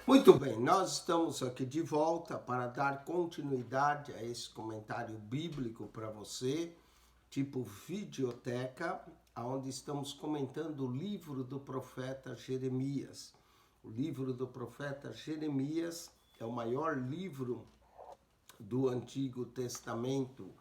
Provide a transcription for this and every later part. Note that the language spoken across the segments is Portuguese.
Muito bem, nós estamos aqui de volta para dar continuidade a esse comentário bíblico para você, tipo videoteca, onde estamos comentando o livro do profeta Jeremias. O livro do profeta Jeremias é o maior livro do Antigo Testamento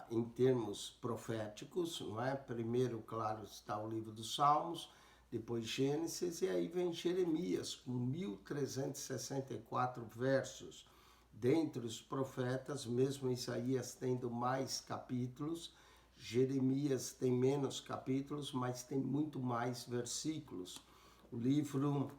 em termos proféticos, não é? Primeiro, claro, está o livro dos Salmos, depois Gênesis, e aí vem Jeremias, com 1364 versos. Dentre os profetas, mesmo Isaías tendo mais capítulos, Jeremias tem menos capítulos, mas tem muito mais versículos. O livro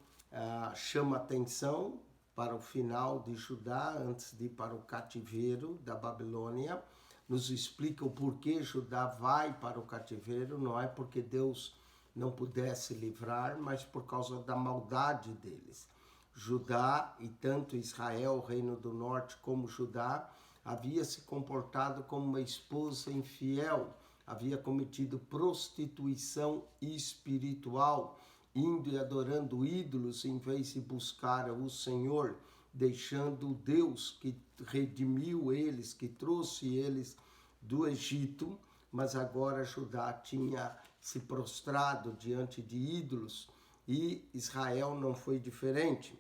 chama atenção para o final de Judá, antes de ir para o cativeiro da Babilônia. Nos explica o porquê Judá vai para o cativeiro, não é porque Deus não pudesse livrar, mas por causa da maldade deles. Judá, e tanto Israel, o reino do norte, como Judá, havia se comportado como uma esposa infiel, havia cometido prostituição espiritual, indo e adorando ídolos em vez de buscar o Senhor, deixando Deus que redimiu eles, que trouxe eles do Egito, mas agora Judá tinha se prostrado diante de ídolos e Israel não foi diferente.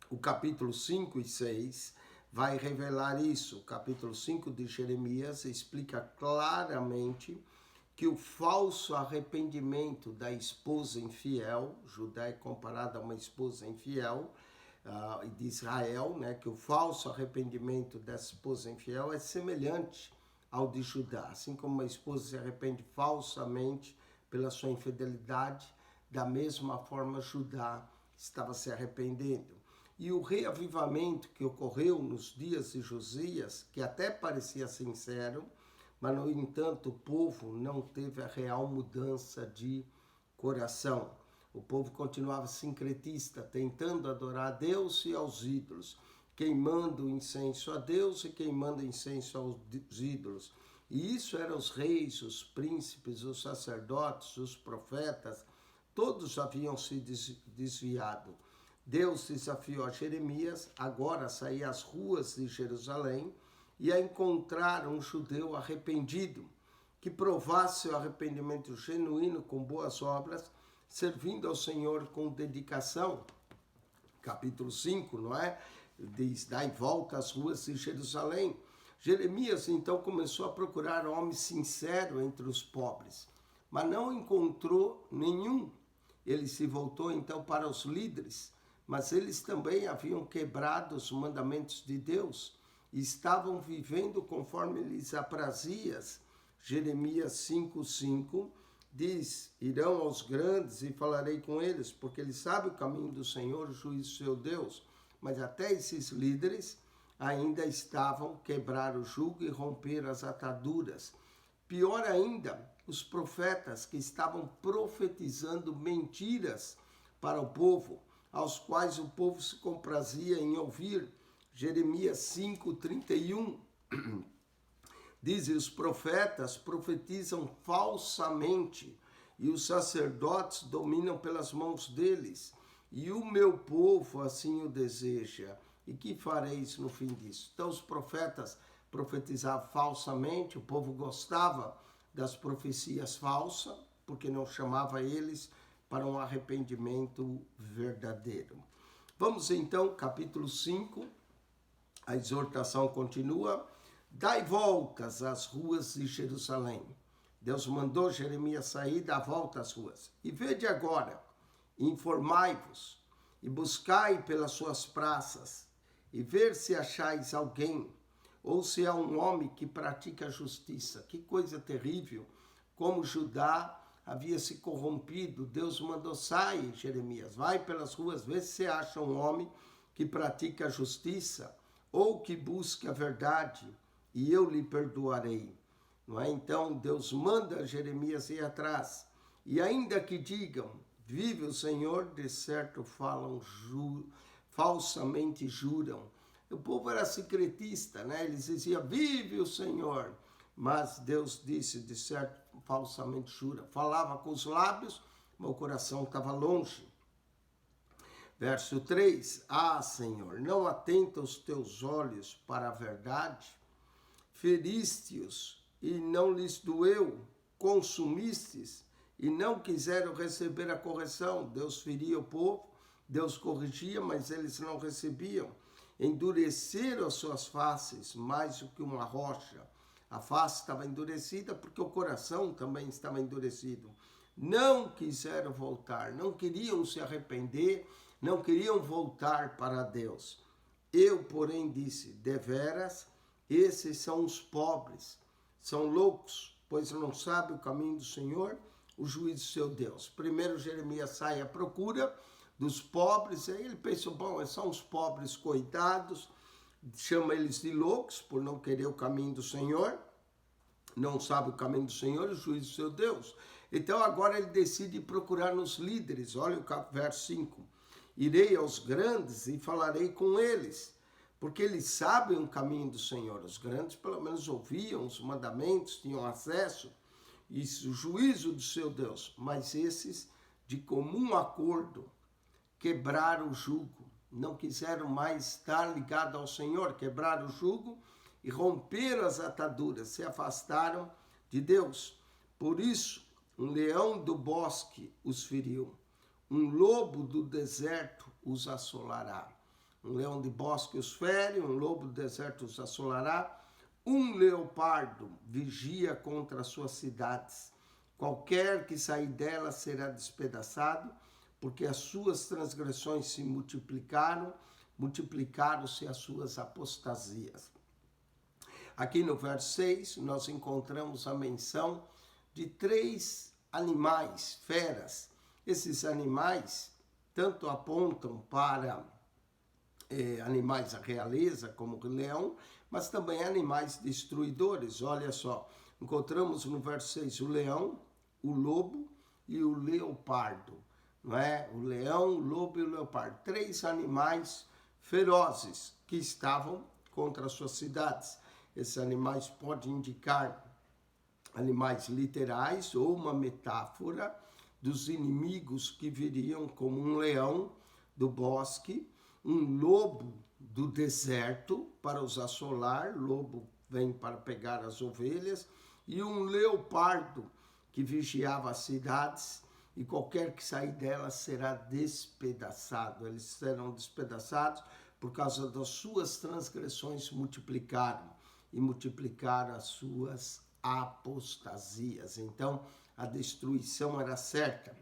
O capítulo 5 e 6 vai revelar isso. O capítulo 5 de Jeremias explica claramente que o falso arrependimento da esposa infiel, Judá é comparado a uma esposa infiel, de Israel, né, que o falso arrependimento dessa esposa infiel é semelhante ao de Judá. Assim como uma esposa se arrepende falsamente pela sua infidelidade, da mesma forma Judá estava se arrependendo. E o reavivamento que ocorreu nos dias de Josias, que até parecia sincero, mas no entanto o povo não teve a real mudança de coração. O povo continuava sincretista, tentando adorar a Deus e aos ídolos, queimando incenso a Deus e queimando incenso aos ídolos. E isso eram os reis, os príncipes, os sacerdotes, os profetas, todos haviam se desviado. Deus desafiou a Jeremias agora a sair às ruas de Jerusalém e a encontrar um judeu arrependido, que provasse o arrependimento genuíno com boas obras, servindo ao Senhor com dedicação. Capítulo 5, não é? Diz, dai volta às ruas de Jerusalém. Jeremias então começou a procurar homem sincero entre os pobres, mas não encontrou nenhum. Ele se voltou então para os líderes, mas eles também haviam quebrado os mandamentos de Deus e estavam vivendo conforme lhes aprazia. Jeremias 5:5 diz, irão aos grandes e falarei com eles, porque eles sabem o caminho do Senhor, o juízo do seu Deus. Mas até esses líderes ainda estavam quebrar o jugo e romper as ataduras. Pior ainda, os profetas que estavam profetizando mentiras para o povo, aos quais o povo se comprazia em ouvir. Jeremias 5:31 diz, os profetas profetizam falsamente e os sacerdotes dominam pelas mãos deles. E o meu povo assim o deseja. E que fareis no fim disso? Então os profetas profetizavam falsamente, o povo gostava das profecias falsas, porque não chamava eles para um arrependimento verdadeiro. Vamos então, capítulo 5, a exortação continua. Dai voltas às ruas de Jerusalém. Deus mandou Jeremias sair, dar volta às ruas. E vede agora, informai-vos, e buscai pelas suas praças, e ver se achais alguém, ou se há um homem que pratica a justiça. Que coisa terrível, como Judá havia se corrompido. Deus mandou sair, Jeremias, vai pelas ruas, vê se você acha um homem que pratica a justiça, ou que busca a verdade, e eu lhe perdoarei. Não é? Então Deus manda Jeremias ir atrás. E ainda que digam, vive o Senhor, de certo falam, falsamente juram. O povo era secretista, né? Eles diziam, vive o Senhor. Mas Deus disse, de certo, falsamente jura. Falava com os lábios, mas o coração estava longe. Verso 3: Ah, Senhor, não atenta os teus olhos para a verdade? Feriste-os e não lhes doeu, consumistes e não quiseram receber a correção. Deus feria o povo, Deus corrigia, mas eles não recebiam. Endureceram as suas faces mais do que uma rocha. A face estava endurecida porque o coração também estava endurecido. Não quiseram voltar, não queriam se arrepender, não queriam voltar para Deus. Eu, porém, disse: deveras, esses são os pobres, são loucos, pois não sabem o caminho do Senhor, o juízo do seu Deus. Primeiro Jeremias sai à procura dos pobres, aí ele pensa, bom, são os pobres coitados, chama eles de loucos por não querer o caminho do Senhor, não sabe o caminho do Senhor, o juízo do seu Deus. Então agora ele decide procurar nos líderes. Olha o verso 5. Irei aos grandes e falarei com eles, porque eles sabem o caminho do Senhor. Os grandes pelo menos ouviam os mandamentos, tinham acesso, isso, o juízo do seu Deus. Mas esses, de comum acordo, quebraram o jugo, não quiseram mais estar ligados ao Senhor, quebraram o jugo e romperam as ataduras, se afastaram de Deus. Por isso, um leão do bosque os feriu, um lobo do deserto os assolará. Um leão de bosque os fere, um lobo do deserto os assolará. Um leopardo vigia contra as suas cidades. Qualquer que sair delas será despedaçado, porque as suas transgressões se multiplicaram, multiplicaram-se as suas apostasias. Aqui no verso 6, nós encontramos a menção de 3 animais, feras. Esses animais tanto apontam para animais da realeza, como o leão, mas também animais destruidores. Olha só, encontramos no verso 6 o leão, o lobo e o leopardo. Não é? O leão, o lobo e o leopardo. 3 animais ferozes que estavam contra as suas cidades. Esses animais podem indicar animais literais ou uma metáfora dos inimigos que viriam como um leão do bosque, um lobo do deserto para os assolar, lobo vem para pegar as ovelhas, e um leopardo que vigiava as cidades, e qualquer que sair delas será despedaçado. Eles serão despedaçados por causa das suas transgressões multiplicaram, e multiplicaram as suas apostasias. Então, a destruição era certa.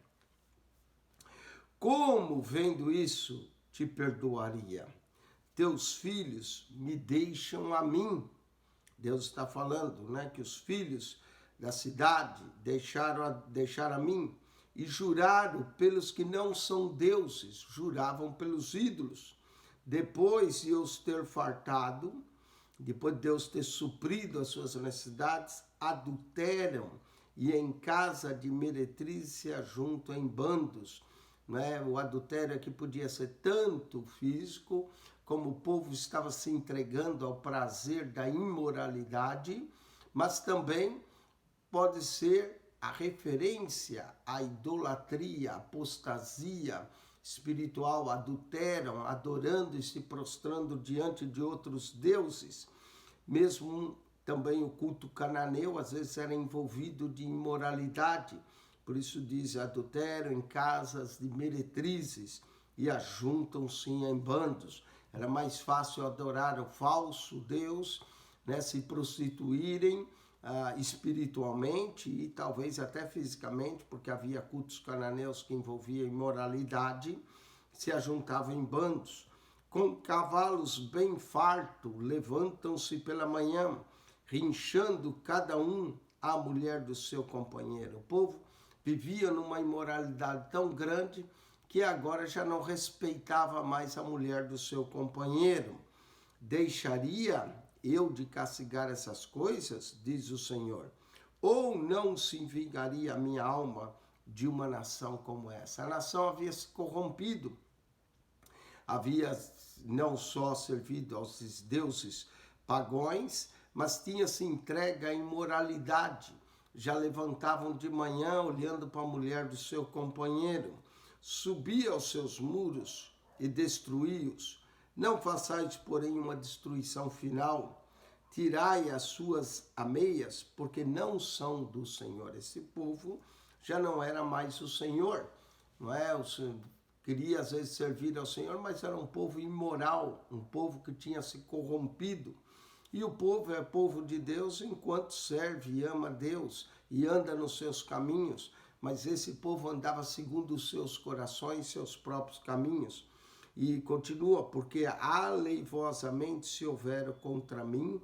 Como, vendo isso, te perdoaria? Teus filhos me deixam a mim. Deus está falando, né, que os filhos da cidade deixaram a mim e juraram pelos que não são deuses, juravam pelos ídolos. Depois de os ter fartado, depois de Deus ter suprido as suas necessidades, adulteram e em casa de meretrizes se ajuntam em bandos. Né? O adultério aqui podia ser tanto físico, como o povo estava se entregando ao prazer da imoralidade, mas também pode ser a referência à idolatria, à apostasia espiritual, adulteram, adorando e se prostrando diante de outros deuses. Mesmo também o culto cananeu, às vezes era envolvido de imoralidade. Por isso diz, adultério em casas de meretrizes e ajuntam-se em bandos. Era mais fácil adorar o falso Deus, né, se prostituírem espiritualmente e talvez até fisicamente, porque havia cultos cananeus que envolviam imoralidade, se ajuntavam em bandos. Com cavalos bem fartos, levantam-se pela manhã, rinchando cada um a mulher do seu companheiro. O povo vivia numa imoralidade tão grande que agora já não respeitava mais a mulher do seu companheiro. Deixaria eu de castigar essas coisas, diz o Senhor, ou não se vingaria a minha alma de uma nação como essa? A nação havia se corrompido, havia não só servido aos deuses pagões, mas tinha se entregue à imoralidade. Já levantavam de manhã olhando para a mulher do seu companheiro, subia aos seus muros e destruí-os. Não façais, porém, uma destruição final. Tirai as suas ameias, porque não são do Senhor. Esse povo já não era mais o Senhor, não é? O Senhor queria às vezes servir ao Senhor, mas era um povo imoral, um povo que tinha se corrompido. E o povo é povo de Deus enquanto serve e ama Deus e anda nos seus caminhos, mas esse povo andava segundo os seus corações, seus próprios caminhos. E continua, porque aleivosamente se houveram contra mim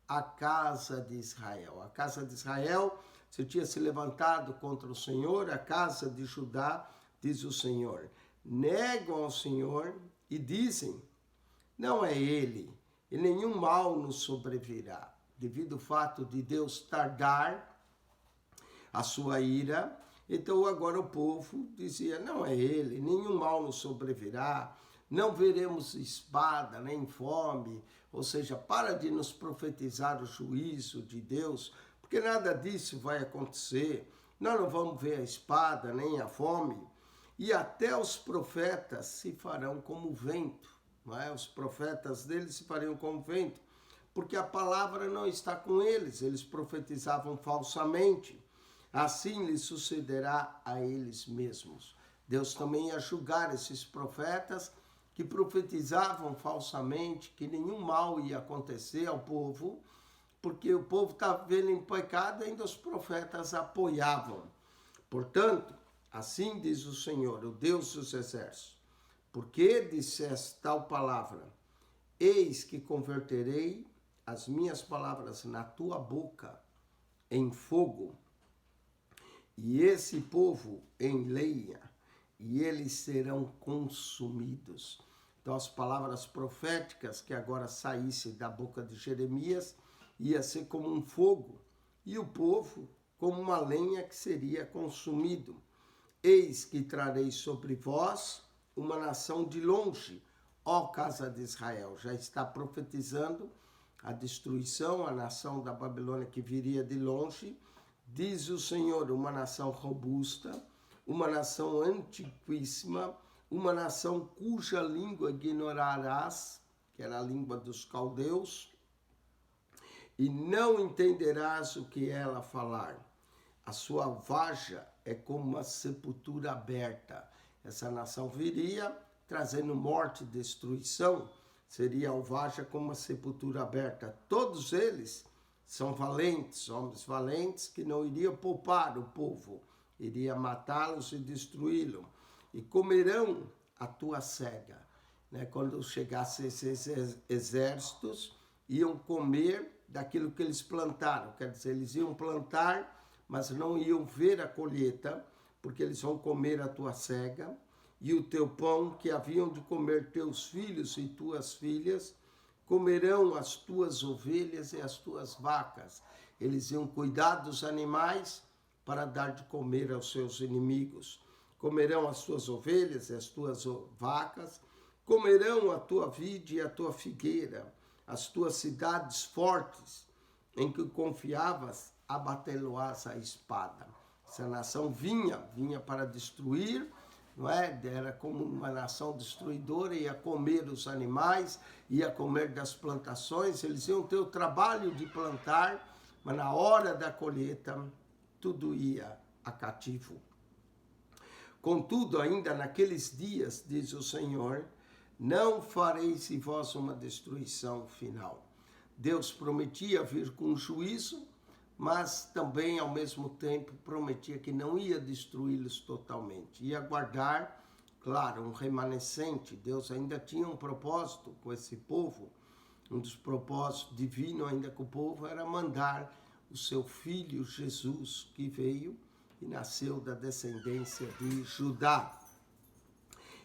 a casa de Israel. A casa de Israel se tinha se levantado contra o Senhor, a casa de Judá, diz o Senhor. Negam ao Senhor e dizem, não é ele, e nenhum mal nos sobrevirá. Devido ao fato de Deus tardar a sua ira, então agora o povo dizia, não é ele, nenhum mal nos sobrevirá, não veremos espada, nem fome, ou seja, para de nos profetizar o juízo de Deus, porque nada disso vai acontecer, nós não vamos ver a espada, nem a fome, e até os profetas se farão como vento, não é? Os profetas deles se fariam como vento, porque a palavra não está com eles, eles profetizavam falsamente. Assim lhes sucederá a eles mesmos. Deus também ia julgar esses profetas que profetizavam falsamente que nenhum mal ia acontecer ao povo, porque o povo estava vivendo em pecado e ainda os profetas apoiavam. Portanto, assim diz o Senhor, o Deus dos exércitos, porque disseste tal palavra, eis que converterei as minhas palavras na tua boca em fogo, e esse povo em lenha, e eles serão consumidos. Então as palavras proféticas que agora saíssem da boca de Jeremias ia ser como um fogo, e o povo como uma lenha que seria consumido. Eis que trarei sobre vós uma nação de longe, ó casa de Israel. Já está profetizando a destruição, a nação da Babilônia que viria de longe. Diz o Senhor, uma nação robusta, uma nação antiquíssima, uma nação cuja língua ignorarás, que era a língua dos caldeus, e não entenderás o que ela falar. A sua vaja é como uma sepultura aberta. Essa nação viria trazendo morte e destruição, seria a vaja como uma sepultura aberta. Todos eles são valentes, homens valentes que não iriam poupar o povo, iria matá-los e destruí-lo. E comerão a tua cega. Quando chegassem esses exércitos, iam comer daquilo que eles plantaram. Quer dizer, eles iam plantar, mas não iam ver a colheita, porque eles vão comer a tua cega, e o teu pão que haviam de comer teus filhos e tuas filhas, comerão as tuas ovelhas e as tuas vacas. Eles iam cuidar dos animais para dar de comer aos seus inimigos. Comerão as tuas ovelhas e as tuas vacas, comerão a tua vide e a tua figueira, as tuas cidades fortes, em que confiavas, abatê-lo-ás a espada. Essa nação vinha para destruir, não é? Era como uma nação destruidora, ia comer os animais, ia comer das plantações, eles iam ter o trabalho de plantar, mas na hora da colheita, tudo ia a cativo. Contudo, ainda naqueles dias, diz o Senhor, não fareis em vós uma destruição final. Deus prometia vir com juízo, mas também, ao mesmo tempo, prometia que não ia destruí-los totalmente. Ia guardar, claro, um remanescente. Deus ainda tinha um propósito com esse povo. Um dos propósitos divinos ainda com o povo era mandar o seu filho Jesus, que veio e nasceu da descendência de Judá.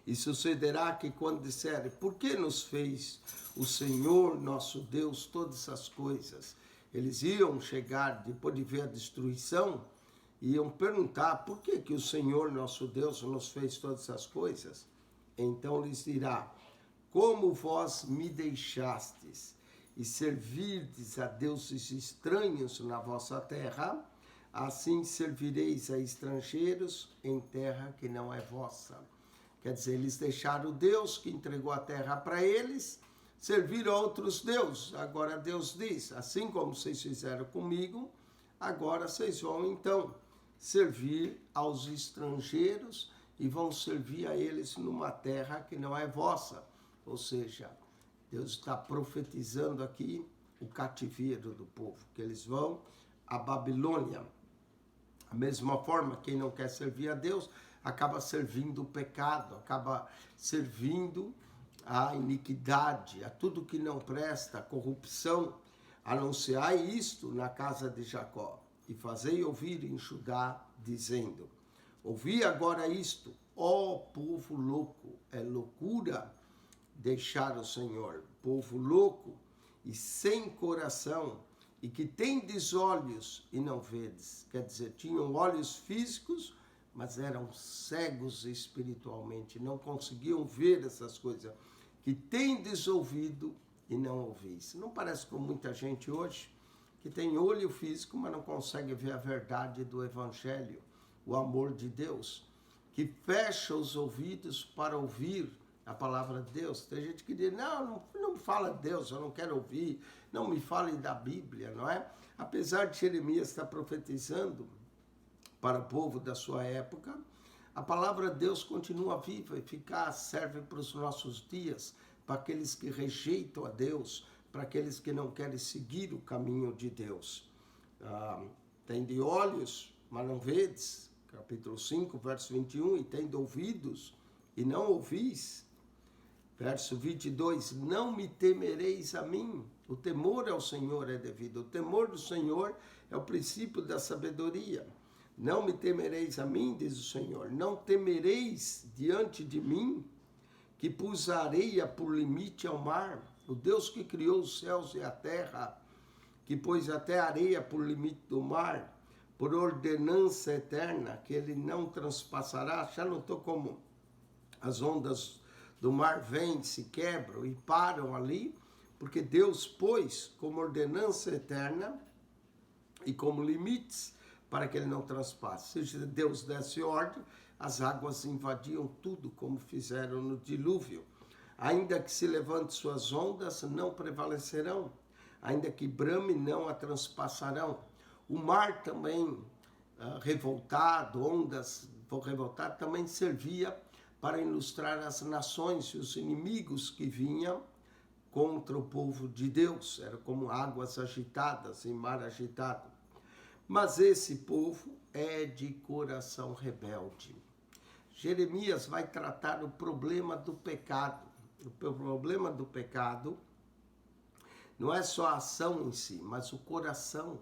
E sucederá que quando disserem, por que nos fez o Senhor nosso Deus todas essas coisas? Eles iam chegar, depois de ver a destruição, iam perguntar, por que o Senhor nosso Deus nos fez todas essas coisas? Então lhes dirá, como vós me deixastes e servirdes a deuses estranhos na vossa terra, assim servireis a estrangeiros em terra que não é vossa. Quer dizer, eles deixaram Deus que entregou a terra para eles, serviram a outros deuses. Agora Deus diz, assim como vocês fizeram comigo, agora vocês vão então servir aos estrangeiros e vão servir a eles numa terra que não é vossa. Ou seja, Deus está profetizando aqui o cativeiro do povo, que eles vão à Babilônia. Da mesma forma, quem não quer servir a Deus, acaba servindo o pecado, acaba servindo a iniquidade, a tudo que não presta, a corrupção. Anunciai isto na casa de Jacó, e fazei ouvir em Judá, dizendo, ouvi agora isto, ó povo louco, é loucura deixar o Senhor, povo louco e sem coração, e que tendes olhos e não vedes. Quer dizer, tinham olhos físicos, mas eram cegos espiritualmente, não conseguiam ver essas coisas. Que tendes ouvido e não ouvis. Não parece com muita gente hoje que tem olho físico, mas não consegue ver a verdade do Evangelho, o amor de Deus, que fecha os ouvidos para ouvir a palavra de Deus. Tem gente que diz, não me fala de Deus, eu não quero ouvir, não me fale da Bíblia, não é? Apesar de Jeremias estar profetizando para o povo da sua época, a palavra de Deus continua viva, eficaz, serve para os nossos dias, para aqueles que rejeitam a Deus, para aqueles que não querem seguir o caminho de Deus. Tende olhos, mas não vedes, capítulo 5, verso 21, e tende ouvidos, e não ouvis. Verso 22, não me temereis a mim. O temor ao Senhor é devido. O temor do Senhor é o princípio da sabedoria. Não me temereis a mim, diz o Senhor. Não temereis diante de mim, que pus a areia por limite ao mar. O Deus que criou os céus e a terra, que pôs até a areia por limite do mar, por ordenança eterna, que ele não transpassará. Já notou como as ondas do mar vêm, se quebram e param ali? Porque Deus pôs como ordenança eterna e como limites para que ele não transpasse. Se Deus desse ordem, as águas invadiam tudo, como fizeram no dilúvio. Ainda que se levante suas ondas, não prevalecerão. Ainda que brame, não a transpassarão. O mar também, revoltado, ondas revoltadas, também servia para ilustrar as nações e os inimigos que vinham contra o povo de Deus. Era como águas agitadas em mar agitado. Mas esse povo é de coração rebelde. Jeremias vai tratar o problema do pecado. O problema do pecado não é só a ação em si, mas o coração.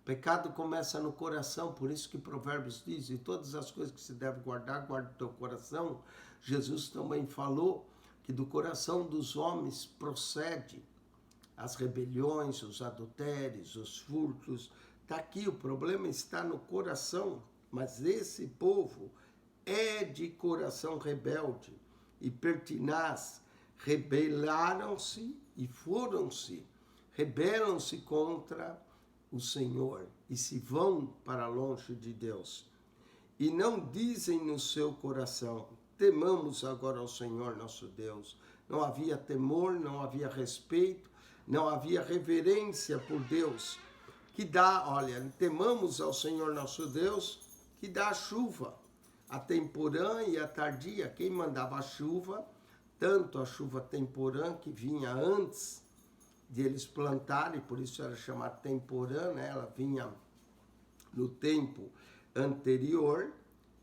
O pecado começa no coração, por isso que Provérbios diz, e todas as coisas que se deve guardar, guarda o teu coração. Jesus também falou que do coração dos homens procede as rebeliões, os adultérios, os furtos. Está aqui, o problema está no coração, mas esse povo é de coração rebelde e pertinaz, rebelaram-se e foram-se, rebelam-se contra o Senhor e se vão para longe de Deus. E não dizem no seu coração, temamos agora ao Senhor nosso Deus. Não havia temor, não havia respeito, não havia reverência por Deus, que dá, olha, temamos ao Senhor nosso Deus, que dá a chuva, a temporã e a tardia. Quem mandava a chuva, tanto a chuva temporã, que vinha antes de eles plantarem, por isso era chamada temporã, né? Ela vinha no tempo anterior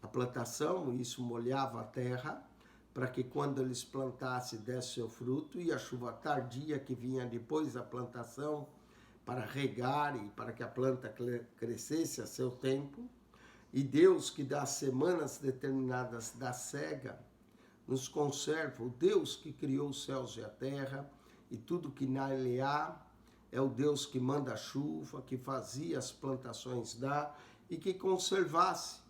à plantação, isso molhava a terra, para que quando eles plantassem desse seu fruto, e a chuva tardia que vinha depois da plantação, para regar e para que a planta crescesse a seu tempo. E Deus que dá semanas determinadas da cega, nos conserva. O Deus que criou os céus e a terra e tudo que nele há, é o Deus que manda a chuva, que fazia as plantações dar e que conservasse.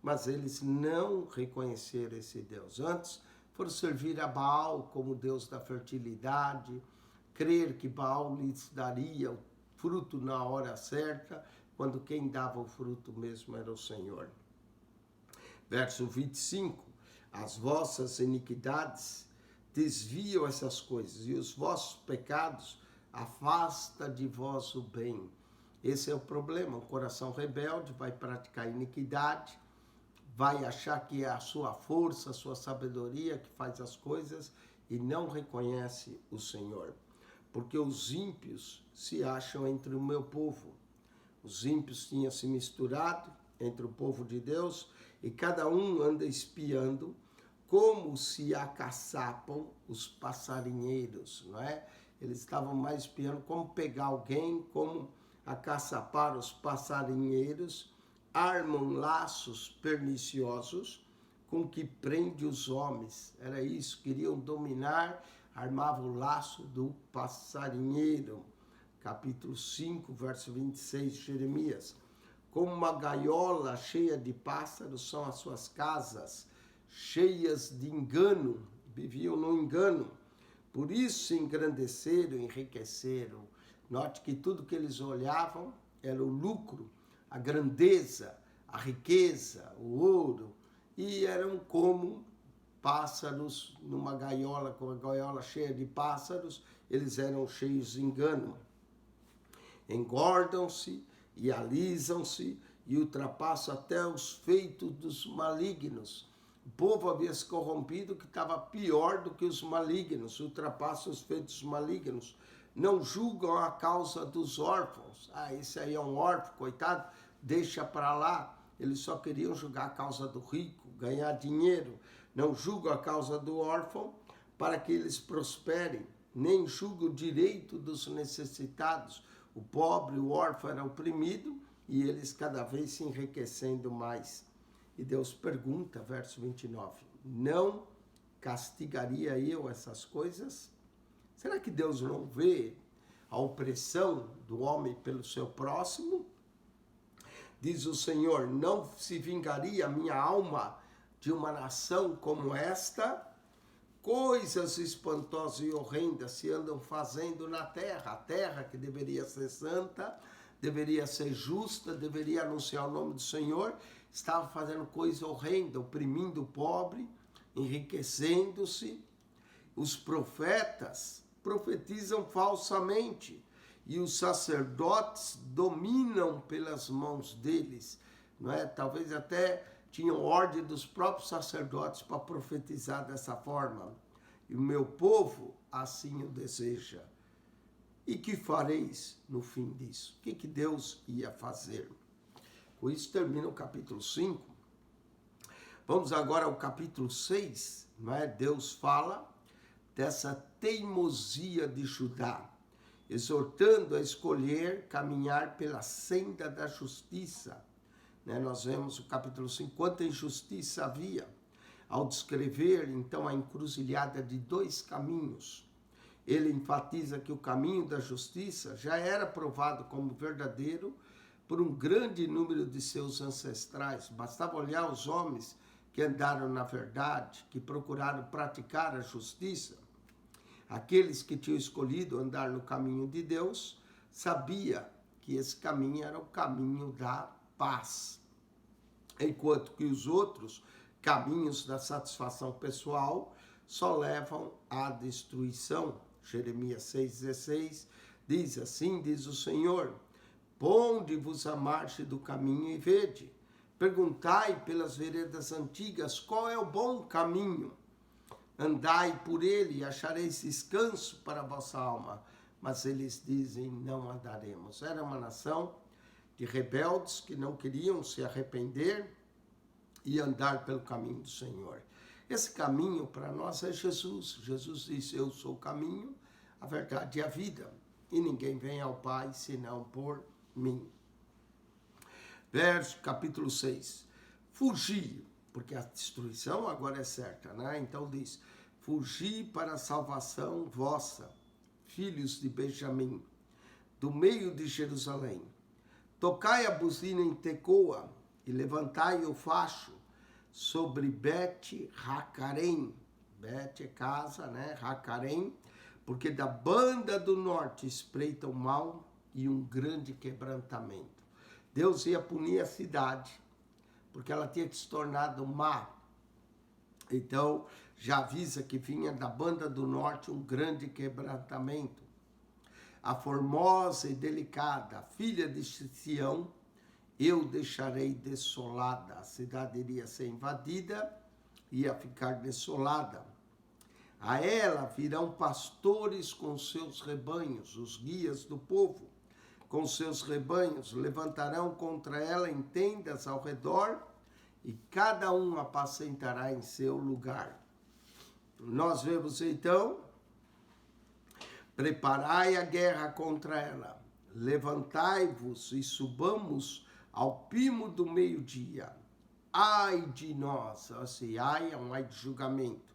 Mas eles não reconheceram esse Deus. Antes foram servir a Baal como Deus da fertilidade, crer que Baal lhes daria o fruto na hora certa, quando quem dava o fruto mesmo era o Senhor. Verso 25. As vossas iniquidades desviam essas coisas, e os vossos pecados afasta de vós o bem. Esse é o problema. O coração rebelde vai praticar iniquidade, vai achar que é a sua força, a sua sabedoria que faz as coisas e não reconhece o Senhor. Porque os ímpios se acham entre o meu povo. Os ímpios tinham se misturado entre o povo de Deus e cada um anda espiando como se acaçapam os passarinheiros, não é? Eles estavam mais espiando como pegar alguém, como acaçapar os passarinheiros, armam laços perniciosos com que prende os homens. Era isso, queriam dominar, armavam o laço do passarinheiro. Capítulo 5, verso 26, Jeremias. Como uma gaiola cheia de pássaros são as suas casas, cheias de engano, viviam no engano. Por isso se engrandeceram, enriqueceram. Note que tudo que eles olhavam era o lucro, a grandeza, a riqueza, o ouro, e eram como pássaros numa gaiola, com a gaiola cheia de pássaros, eles eram cheios de engano. Engordam-se e alisam-se e ultrapassam até os feitos dos malignos. O povo havia se corrompido, que estava pior do que os malignos, ultrapassam os feitos malignos. Não julgam a causa dos órfãos. Esse aí é um órfão, coitado, deixa para lá. Eles só queriam julgar a causa do rico, ganhar dinheiro. Não julgam a causa do órfão para que eles prosperem. Nem julgam o direito dos necessitados. O pobre, o órfão era oprimido e eles cada vez se enriquecendo mais. E Deus pergunta, verso 29, não castigaria eu essas coisas? Será que Deus não vê a opressão do homem pelo seu próximo? Diz o Senhor, não se vingaria a minha alma de uma nação como esta? Coisas espantosas e horrendas se andam fazendo na terra. A terra que deveria ser santa, deveria ser justa, deveria anunciar o nome do Senhor, estava fazendo coisa horrenda, oprimindo o pobre, enriquecendo-se. Os profetas profetizam falsamente e os sacerdotes dominam pelas mãos deles, não é? Talvez até tinham ordem dos próprios sacerdotes para profetizar dessa forma. E o meu povo assim o deseja. E que fareis no fim disso? O que Deus ia fazer? Com isso termina o capítulo 5. Vamos agora ao capítulo 6. Não é? Deus fala dessa teimosia de Judá, exortando a escolher caminhar pela senda da justiça. Nós vemos o capítulo 5, quanta injustiça havia, ao descrever então a encruzilhada de dois caminhos. Ele enfatiza que o caminho da justiça já era provado como verdadeiro por um grande número de seus ancestrais. Bastava olhar os homens que andaram na verdade, que procuraram praticar a justiça. Aqueles que tinham escolhido andar no caminho de Deus, sabia que esse caminho era o caminho da paz. Enquanto que os outros caminhos da satisfação pessoal só levam à destruição. Jeremias 6,16 diz assim, diz o Senhor, ponde-vos à margem do caminho e vede, perguntai pelas veredas antigas qual é o bom caminho, andai por ele e achareis descanso para a vossa alma. Mas eles dizem, não andaremos. Era uma nação de rebeldes que não queriam se arrepender e andar pelo caminho do Senhor. Esse caminho para nós é Jesus. Jesus disse, eu sou o caminho, a verdade e a vida, e ninguém vem ao Pai senão por mim. Verso, capítulo 6. Fugi, porque a destruição agora é certa, né? Então diz, fugi para a salvação vossa, filhos de Benjamim, do meio de Jerusalém. Tocai a buzina em Tecoa e levantai o facho sobre Bet-Hacarém. Bet é casa, né? Hacarém, porque da banda do norte espreita o mal e um grande quebrantamento. Deus ia punir a cidade, porque ela tinha se tornado má. Então, já avisa que vinha da banda do norte um grande quebrantamento. A formosa e delicada filha de Sião, eu deixarei desolada. A cidade iria ser invadida, ia ficar desolada. A ela virão pastores com seus rebanhos, os guias do povo, com seus rebanhos, levantarão contra ela em tendas ao redor, e cada um apacentará em seu lugar. Nós vemos então, preparai a guerra contra ela, levantai-vos e subamos ao pimo do meio-dia. Ai de nós, assim, ai é um ai de julgamento,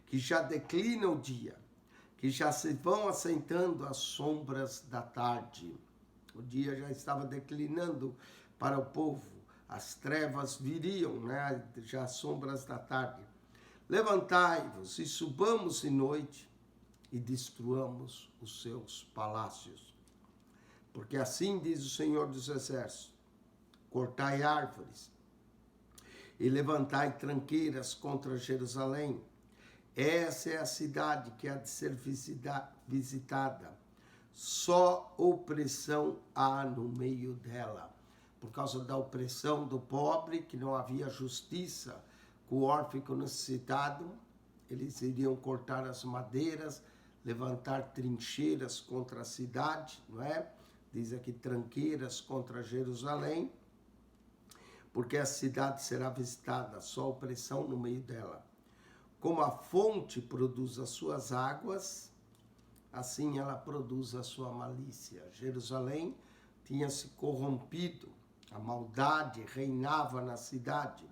que já declina o dia, que já se vão assentando as sombras da tarde. O dia já estava declinando para o povo, as trevas viriam, né? Já as sombras da tarde. Levantai-vos e subamos de noite e destruamos os seus palácios. Porque assim diz o Senhor dos Exércitos: cortai árvores e levantai tranqueiras contra Jerusalém. Essa é a cidade que há de ser visitada. Só opressão há no meio dela. Por causa da opressão do pobre, que não havia justiça com o órfão e com o necessitado, eles iriam cortar as madeiras, levantar trincheiras contra a cidade, não é? Diz aqui tranqueiras contra Jerusalém, porque a cidade será visitada, só opressão no meio dela. Como a fonte produz as suas águas, assim ela produz a sua malícia. Jerusalém tinha se corrompido, a maldade reinava na cidade,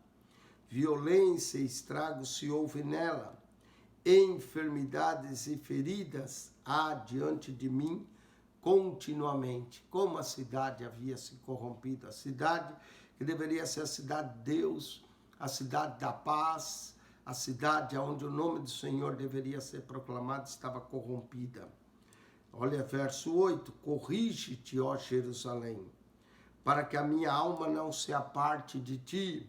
violência e estrago se houve nela, enfermidades e feridas há diante de mim continuamente. Como a cidade havia se corrompido, a cidade que deveria ser a cidade de Deus, a cidade da paz, a cidade onde o nome do Senhor deveria ser proclamado, estava corrompida. Olha, verso 8, corrige-te, ó Jerusalém, para que a minha alma não se aparte de ti,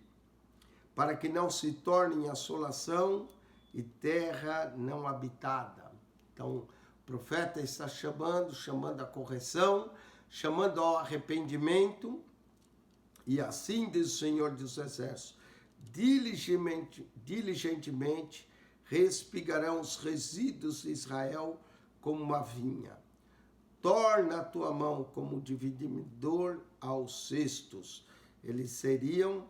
para que não se torne assolação e terra não habitada. Então, o profeta está chamando a correção, chamando ao arrependimento, e assim diz o Senhor dos Exércitos: diligentemente respigarão os resíduos de Israel como uma vinha. Torna a tua mão como divididor aos cestos. Eles seriam,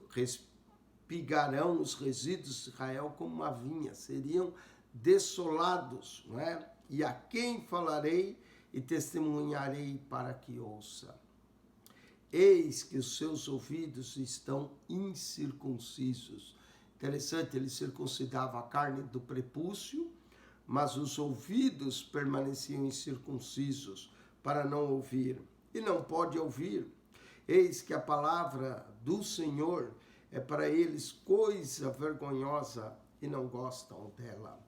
respigarão os resíduos de Israel como uma vinha, seriam desolados, não é? E a quem falarei e testemunharei para que ouça? Eis que os seus ouvidos estão incircuncisos. Interessante, ele circuncidava a carne do prepúcio, mas os ouvidos permaneciam incircuncisos para não ouvir. E não pode ouvir. Eis que a palavra do Senhor é para eles coisa vergonhosa e não gostam dela.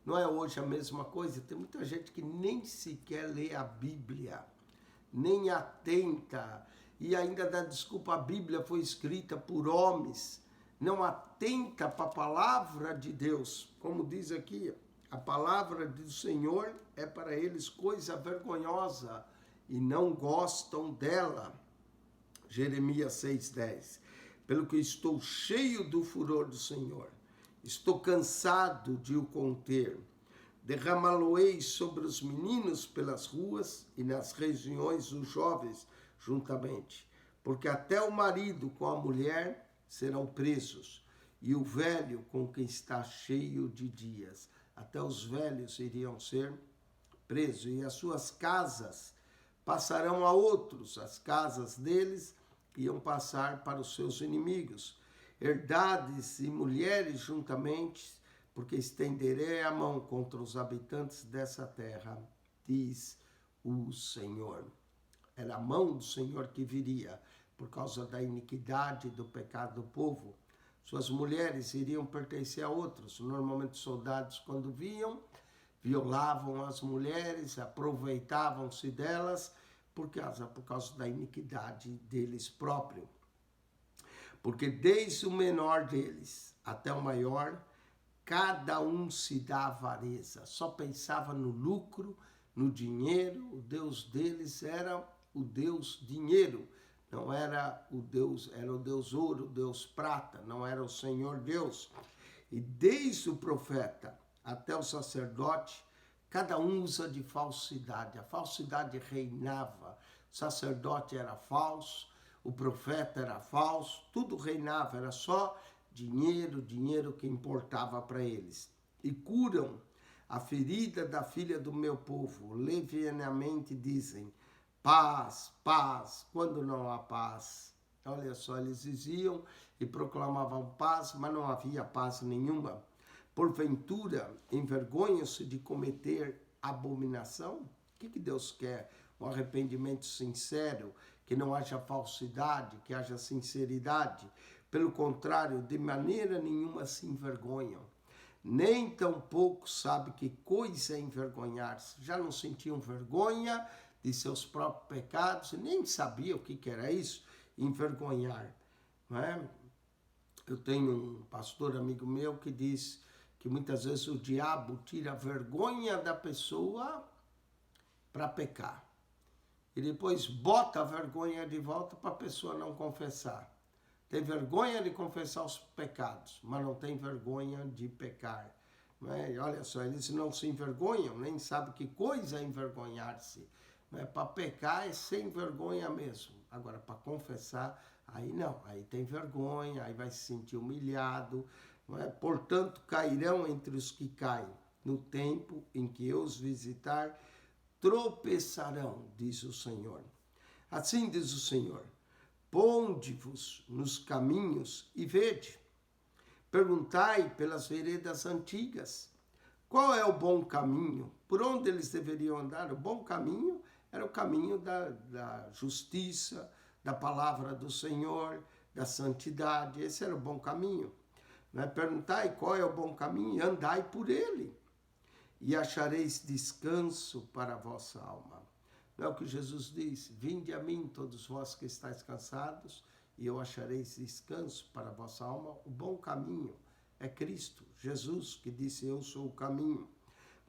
Não é hoje a mesma coisa? Tem muita gente que nem sequer lê a Bíblia, nem atenta, e ainda dá desculpa, a Bíblia foi escrita por homens, não atenta para a palavra de Deus. Como diz aqui, a palavra do Senhor é para eles coisa vergonhosa e não gostam dela. Jeremias 6,10. Pelo que estou cheio do furor do Senhor, estou cansado de o conter. Derramá-lo-ei sobre os meninos pelas ruas e nas regiões os jovens juntamente, porque até o marido com a mulher serão presos, e o velho com quem está cheio de dias. Até os velhos iriam ser presos, e as suas casas passarão a outros, as casas deles iam passar para os seus inimigos. Herdades e mulheres juntamente, porque estenderei a mão contra os habitantes dessa terra, diz o Senhor. Era a mão do Senhor que viria, por causa da iniquidade, do pecado do povo. Suas mulheres iriam pertencer a outros. Normalmente soldados, quando viam, violavam as mulheres, aproveitavam-se delas, por causa da iniquidade deles próprios. porque desde o menor deles até o maior, cada um se dá avareza, só pensava no lucro, no dinheiro. O Deus deles era o Deus dinheiro, não era o Deus, era o Deus ouro, o Deus prata, não era o Senhor Deus. E desde o profeta até o sacerdote, cada um usa de falsidade. A falsidade reinava. O sacerdote era falso, o profeta era falso, tudo reinava, era só dinheiro, dinheiro que importava para eles. E curam a ferida da filha do meu povo. Levianamente dizem, paz, paz, quando não há paz. Olha só, eles diziam e proclamavam paz, mas não havia paz nenhuma. Porventura, envergonham-se de cometer abominação? O que Deus quer? Um arrependimento sincero, que não haja falsidade, que haja sinceridade. Pelo contrário, de maneira nenhuma se envergonham. Nem tampouco sabe que coisa é envergonhar-se. Já não sentiam vergonha de seus próprios pecados, nem sabia o que era isso, envergonhar. Não é? Eu tenho um pastor amigo meu que diz que muitas vezes o diabo tira a vergonha da pessoa para pecar. E depois bota a vergonha de volta para a pessoa não confessar. Tem vergonha de confessar os pecados, mas não tem vergonha de pecar. Não é? E olha só, eles não se envergonham, nem sabem que coisa é envergonhar-se. Não é? Para pecar é sem vergonha mesmo. Agora, para confessar, aí não, aí tem vergonha, aí vai se sentir humilhado. Não é? Portanto, cairão entre os que caem. No tempo em que eu os visitar, tropeçarão, diz o Senhor. Assim diz o Senhor, ponde-vos nos caminhos e vede. Perguntai pelas veredas antigas, qual é o bom caminho? Por onde eles deveriam andar? O bom caminho era o caminho da justiça, da palavra do Senhor, da santidade. Esse era o bom caminho. Perguntai qual é o bom caminho e andai por ele, e achareis descanso para a vossa alma. Não é o que Jesus diz? Vinde a mim, todos vós que estáis cansados, e eu achareis descanso para a vossa alma. O bom caminho é Cristo, Jesus, que disse, eu sou o caminho.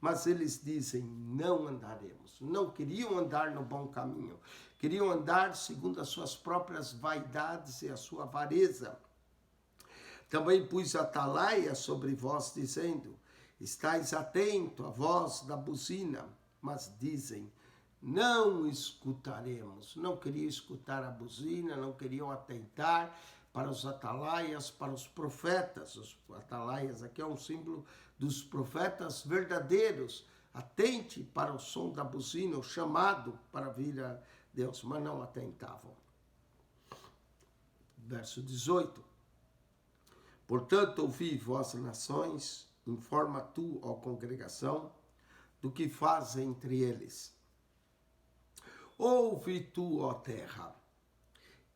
Mas eles dizem, não andaremos. Não queriam andar no bom caminho. Queriam andar segundo as suas próprias vaidades e a sua avareza. Também pus atalaia sobre vós, dizendo, estais atento à voz da buzina. Mas dizem, não escutaremos. Não queriam escutar a buzina, não queriam atentar para os atalaias, para os profetas. Os atalaias aqui é um símbolo dos profetas verdadeiros. Atente para o som da buzina, o chamado para vir a Deus, mas não atentavam. Verso 18. Portanto, ouvi vós nações, informa tu, ó congregação, do que fazem entre eles. Ouve tu, ó terra,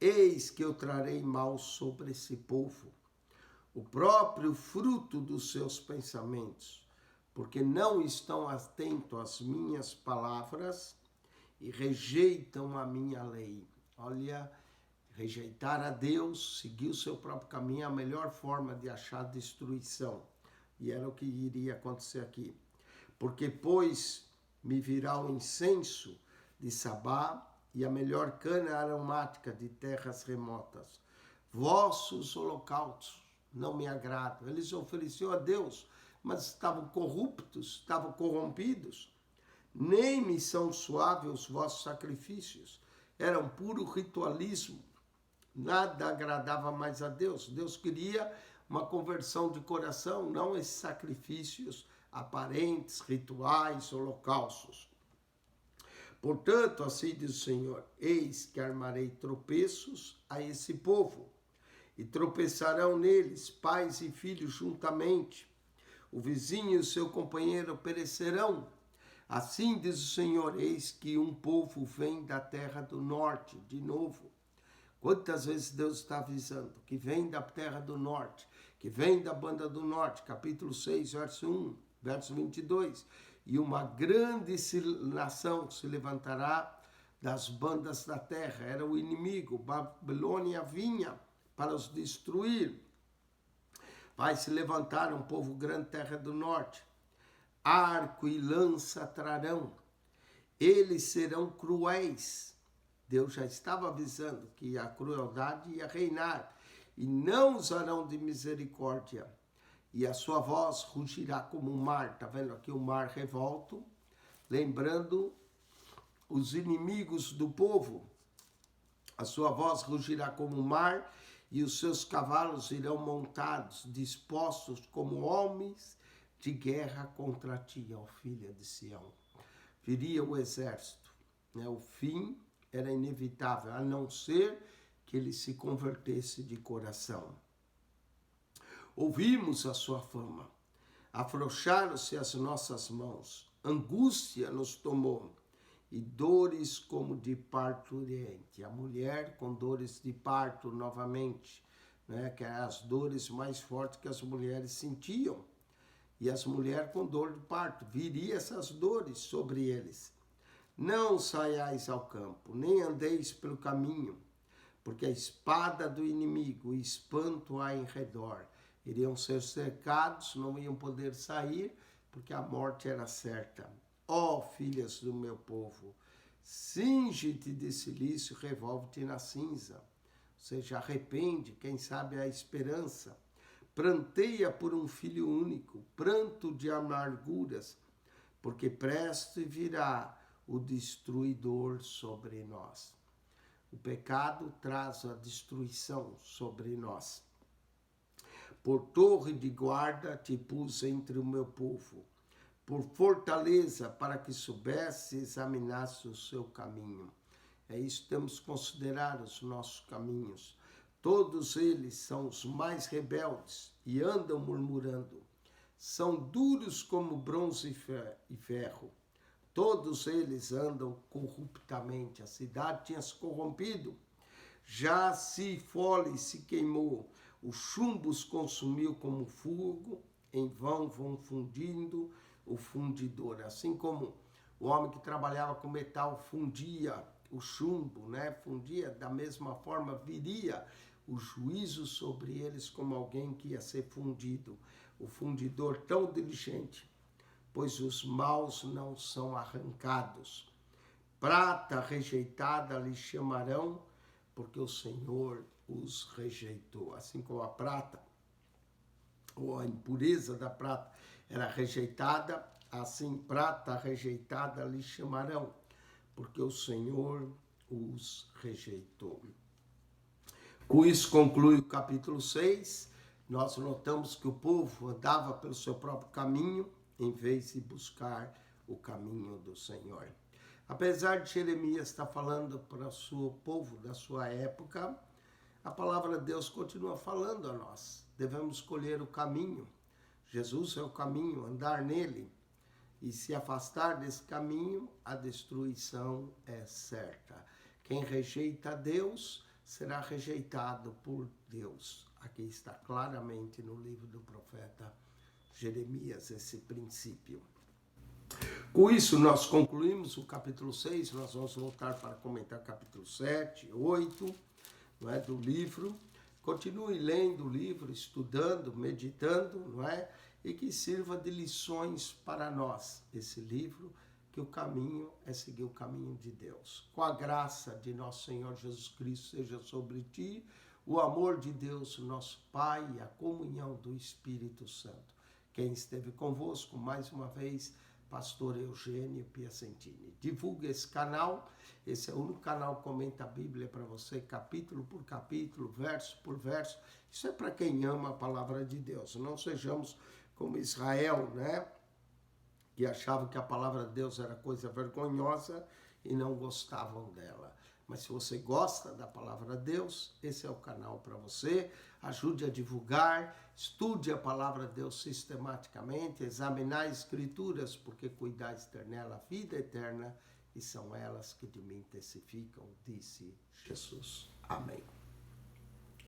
eis que eu trarei mal sobre esse povo, o próprio fruto dos seus pensamentos, porque não estão atentos às minhas palavras e rejeitam a minha lei. Olha, rejeitar a Deus, seguir o seu próprio caminho, é a melhor forma de achar destruição. E era o que iria acontecer aqui. Porque, pois, me virá o incenso de Sabá e a melhor cana aromática de terras remotas. Vossos holocaustos não me agradam. Eles ofereciam a Deus, mas estavam corruptos, estavam corrompidos. Nem me são suaves os vossos sacrifícios. Eram puro ritualismo. Nada agradava mais a Deus. Deus queria uma conversão de coração, não esses sacrifícios aparentes, rituais, holocaustos. Portanto, assim diz o Senhor, eis que armarei tropeços a esse povo, e tropeçarão neles pais e filhos juntamente. O vizinho e o seu companheiro perecerão. Assim diz o Senhor, eis que um povo vem da terra do norte, de novo. Quantas vezes Deus está avisando que vem da terra do norte, que vem da banda do norte, capítulo 6, verso 1, verso 22. E uma grande nação se levantará das bandas da terra. Era o inimigo, Babilônia vinha para os destruir. Vai se levantar um povo grande, terra do norte. Arco e lança trarão. Eles serão cruéis. Deus já estava avisando que a crueldade ia reinar. E não usarão de misericórdia. E a sua voz rugirá como o mar. Está vendo aqui o mar revolto? Lembrando os inimigos do povo. A sua voz rugirá como o mar, e os seus cavalos irão montados, dispostos como homens de guerra contra ti, ó filha de Sião. Viria o exército, né? O fim era inevitável, a não ser que ele se convertesse de coração. Ouvimos a sua fama, afrouxaram-se as nossas mãos, angústia nos tomou, e dores como de parturiente. A mulher com dores de parto novamente, né? Que eram as dores mais fortes que as mulheres sentiam. E as mulheres com dor de parto, viria essas dores sobre eles. Não saiais ao campo, nem andeis pelo caminho, porque a espada do inimigo, o espanto há em redor. Iriam ser cercados, não iam poder sair, porque a morte era certa. Ó filhas do meu povo, cinge-te de cilício, revolve-te na cinza. Ou seja, arrepende, quem sabe a esperança. Pranteia por um filho único, pranto de amarguras, porque presto virá o destruidor sobre nós. O pecado traz a destruição sobre nós. Por torre de guarda te pus entre o meu povo, por fortaleza, para que soubesse e examinasse o seu caminho. É isso que temos que considerar os nossos caminhos. Todos eles são os mais rebeldes e andam murmurando. São duros como bronze e ferro. Todos eles andam corruptamente. A cidade tinha se corrompido. Já se fole se queimou. O chumbo os consumiu como fogo. Em vão vão fundindo o fundidor. Assim como o homem que trabalhava com metal fundia o chumbo, né? Fundia, da mesma forma viria o juízo sobre eles como alguém que ia ser fundido. O fundidor tão diligente, pois os maus não são arrancados. Prata rejeitada lhe chamarão, porque o Senhor os rejeitou. Assim como a prata, ou a impureza da prata era rejeitada, assim prata rejeitada lhe chamarão, porque o Senhor os rejeitou. Com isso conclui o capítulo 6. Nós notamos que o povo andava pelo seu próprio caminho, em vez de buscar o caminho do Senhor. Apesar de Jeremias estar falando para o seu povo da sua época, a palavra de Deus continua falando a nós. Devemos escolher o caminho. Jesus é o caminho, andar nele. E se afastar desse caminho, a destruição é certa. Quem rejeita Deus será rejeitado por Deus. Aqui está claramente no livro do profeta Jeremias esse princípio. Com isso, nós concluímos o capítulo 6, nós vamos voltar para comentar o capítulo 7, 8, não é, do livro. Continue lendo o livro, estudando, meditando, não é? E que sirva de lições para nós, esse livro, que o caminho é seguir o caminho de Deus. Com a graça de nosso Senhor Jesus Cristo seja sobre ti, o amor de Deus, nosso Pai, e a comunhão do Espírito Santo. Quem esteve convosco, mais uma vez, pastor Eugênio Piacentini. Divulgue esse canal, esse é o único canal que comenta a Bíblia para você, capítulo por capítulo, verso por verso. Isso é para quem ama a palavra de Deus. Não sejamos como Israel, né? Que achavam que a palavra de Deus era coisa vergonhosa e não gostavam dela. Mas se você gosta da palavra de Deus, esse é o canal para você. Ajude a divulgar, estude a palavra de Deus sistematicamente, examinar as escrituras, porque cuidais ter nela a vida eterna, e são elas que de mim testificam, disse Jesus. Amém.